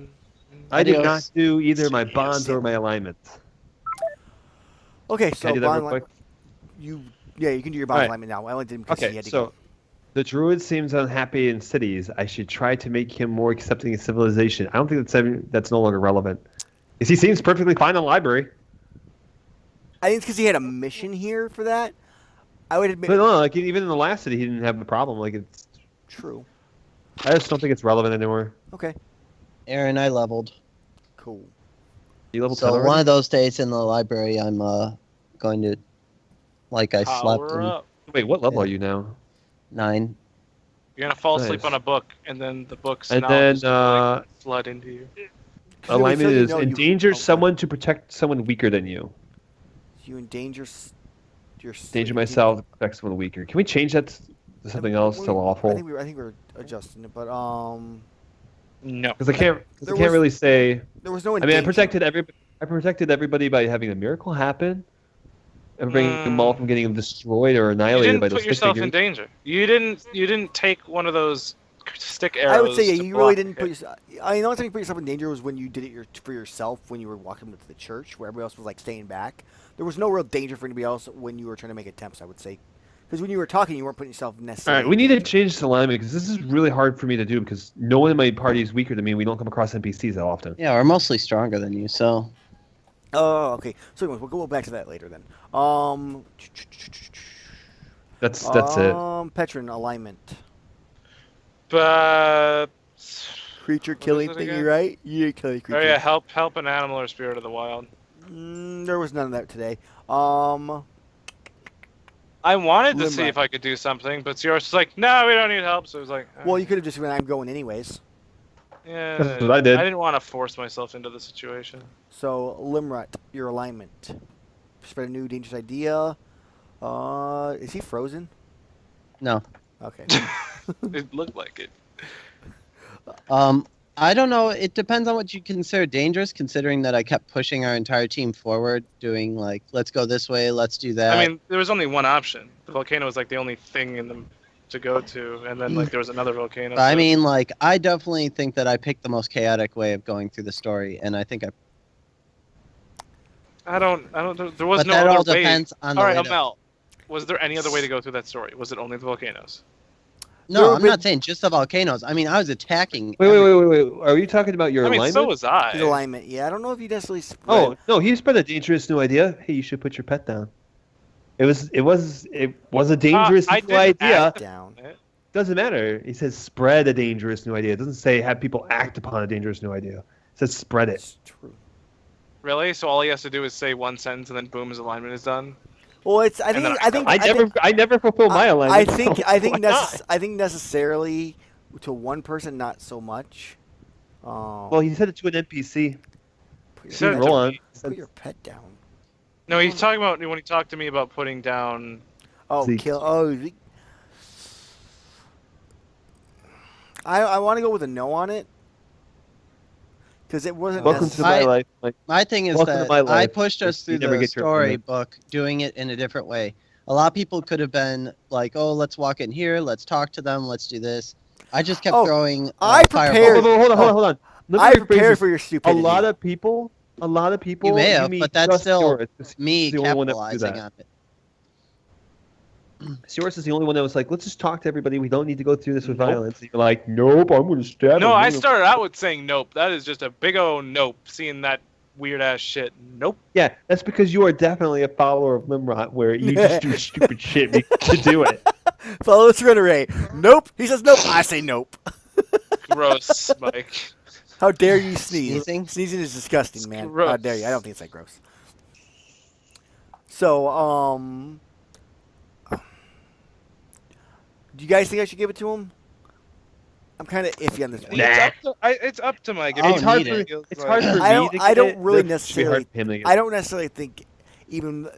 I did
Adios.
not do either my
Yes.
bonds or my alignments.
Okay.
Can
So
I do that
bond
real
li-
quick?
you can do your bond
All right.
alignment now. I only did him because he
Okay,
had to
so
go.
the druid seems unhappy in cities. I should try to make him more accepting of civilization. I don't think that's no longer relevant. Because he seems perfectly fine in the library.
I think it's because he had a mission here for that. I would admit.
But no, like even in the last city, he didn't have the problem. Like it's,
True.
I just don't think it's relevant anymore.
Okay.
Aaron, I leveled.
Cool.
You level 10
So
already?
one of those days in the library, I'm going to, like I slept
Power
in
up.
Wait, what level
Yeah.
are you now?
9.
You're gonna fall asleep
Nice.
on a book, and then the book's
And
knowledge
then,
will, like, flood into you.
Alignment
you
is
know you-
endanger
oh,
someone to protect someone weaker than you.
You endanger your.
Endanger myself to protect someone weaker. Can we change that to something else to lawful?
I think we're adjusting it, but
No.
Because I can't
There was-
really say.
There was no.
I mean, I protected everybody by having a miracle happen and bringing them all from getting destroyed or
You
annihilated by
didn't
those
put yourself
stick
in
figures.
danger. You didn't take one of those stick arrows.
I would say
to
you
block
really didn't
it.
put yourself. I know time you put yourself in danger was when you did it for yourself when you were walking to the church where everybody else was like staying back. There was no real danger for anybody else when you were trying to make attempts. I would say, because when you were talking, you weren't putting yourself
All
necessarily.
right, we
in
need to
danger.
change this alignment because this is really hard for me to do because no one in my party is weaker than me. We don't come across NPCs that often.
Yeah, we're mostly stronger than you, so
Oh, okay. So anyways, we'll go back to that later then.
That's it.
Petron alignment.
But
Creature
What
killing
is it
thingy,
again?
right? You didn't kill any
oh
creature.
yeah, help an animal or spirit of the wild.
There was none of that today.
I wanted to see
Limrat.
if I could do something, but Sierra's just like, no, we don't need help. So it was like,
Well, you could have just went. I'm going anyways.
yeah.
That's what I did.
I didn't want to force myself into the situation.
So Limrat, your alignment. Spread a new dangerous idea. Is he frozen?
no.
Okay.
It looked like it.
I don't know. It depends on what you consider dangerous, considering that I kept pushing our entire team forward, doing like, let's go this way, let's do that.
I mean, there was only one option. The volcano was like the only thing in them to go to, and then like there was another volcano.
But I
so-
mean, like, I definitely think that I picked the most chaotic way of going through the story, and I think I.
I don't. There was
But
no
that
other
all
way.
depends on the
All right,
way to-
Amell. Was there any other way to go through that story? Was it only the volcanoes?
There
No,
have
I'm
been-
not saying just the volcanoes. I mean, I was attacking.
Wait.
every-
Are you talking about your
I mean,
alignment?
so was
His
I.
alignment. Yeah, I don't know if you necessarily. Spread.
Oh no, he spread a dangerous new idea. Hey, you should put your pet down. It was a dangerous
I
new
didn't
idea.
act-
Down.
Doesn't matter. He says spread a dangerous new idea. It doesn't say have people act upon a dangerous new idea. It says spread it.
It's true.
Really? So all he has to do is say one sentence, and then boom, his alignment is done.
Well, it's. I
And
think.
then
I think.
I never fulfill my alignment.
I think.
so
I think.
why not?
I think necessarily to one person, not so much.
Well, he said it to an NPC.
put,
said
your,
it
Roll
to
on.
me.
put your pet down.
No, he's talking about when he talked to me about putting down.
Oh,
Zeke.
kill. Oh, Zeke. I want to go with a no on it because it wasn't.
Welcome to my
I-
life. Like,
My thing is
Welcome to
that
my
I
life.
pushed us
You
through
never
the
get your opinion.
storybook doing it in a different way. A lot of people could have been like, "Oh, let's walk in here, let's talk to them, let's do this." I just kept
Oh,
throwing.
I
fireballs.
prepared-
hold on. Let me
I
rephrase
prepared
this.
for your
A
stupidity.
lot of people.
You may have,
mean
but that's
just
still
Cyrus, 'cause
Me
he's the only one that would do
capitalizing
that.
on it.
Cyrus is the only one that was like, let's just talk to everybody. We don't need to go through this with violence. And you're like, nope, I'm going to stab
No,
him.
I started out with saying nope. That is just a big old nope. Seeing that weird ass shit. Nope.
Yeah, that's because you are definitely a follower of Limrod, where you just do stupid shit to do it.
Follow the surrender rate. Nope. He says nope. I say nope.
Gross, Mike.
How dare you sneeze?
Sneezing?
Sneezing is disgusting, man. How
gross.
dare you? I don't think it's that gross. So, do you guys think I should give it to him? I'm kind of iffy on this one.
It's up to Mike. If
I'll
he
It's hard
need
for
it.
feels
it's
like-
hard for
I
me
don't-
to
I
get
don't
it.
really
It should be hard for him to get
I
it.
don't necessarily think even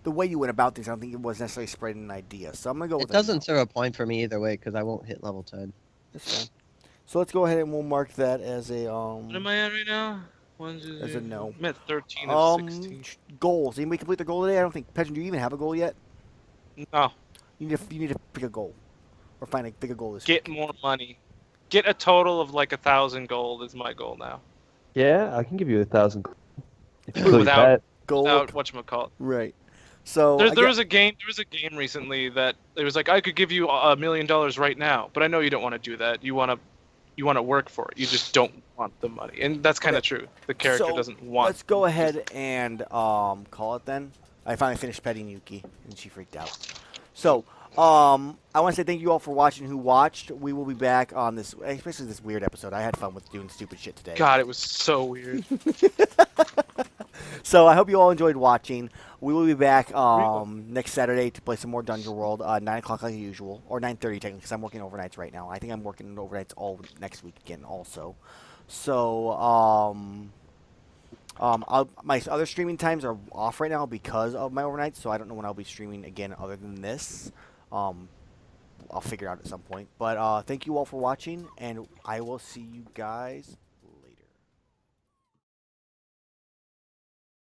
the way you went about things. I don't think it was necessarily spreading an idea. So I'm gonna go with
It doesn't serve a point for me either way because I won't hit level 10.
That's fine. So let's go ahead and we'll mark that as a
What am I at right now?
As a no.
I'm at 13 of 16.
goals. Anybody complete their goal today? I don't think. Pedro, do you even have a goal yet?
No.
You need to pick a goal, or pick a goal this
Get
week.
more money. Get a total of like 1,000 gold is my goal now.
Yeah, I can give you 1,000. If you
Without-
really bet.
Goal.
Without whatchamacallit.
Right. So
There was a game recently that it was like I could give you $1 million right now, but I know you don't want to do that. You want to work for it. You just don't want the money, and that's kind of true. The character
So,
doesn't want.
Let's go ahead and call it then. I finally finished petting Yuki, and she freaked out. So, I want to say thank you all for watching. Who watched? We will be back on this, especially this weird episode. I had fun with doing stupid shit today.
God, it was so weird.
So I hope you all enjoyed watching. We will be back next Saturday to play some more Dungeon World, 9 o'clock like usual, or 9:30 technically, because I'm working overnights right now. I think I'm working overnights all next week again also. So my other streaming times are off right now because of my overnights, so I don't know when I'll be streaming again other than this. I'll figure it out at some point. But thank you all for watching, and I will see you guys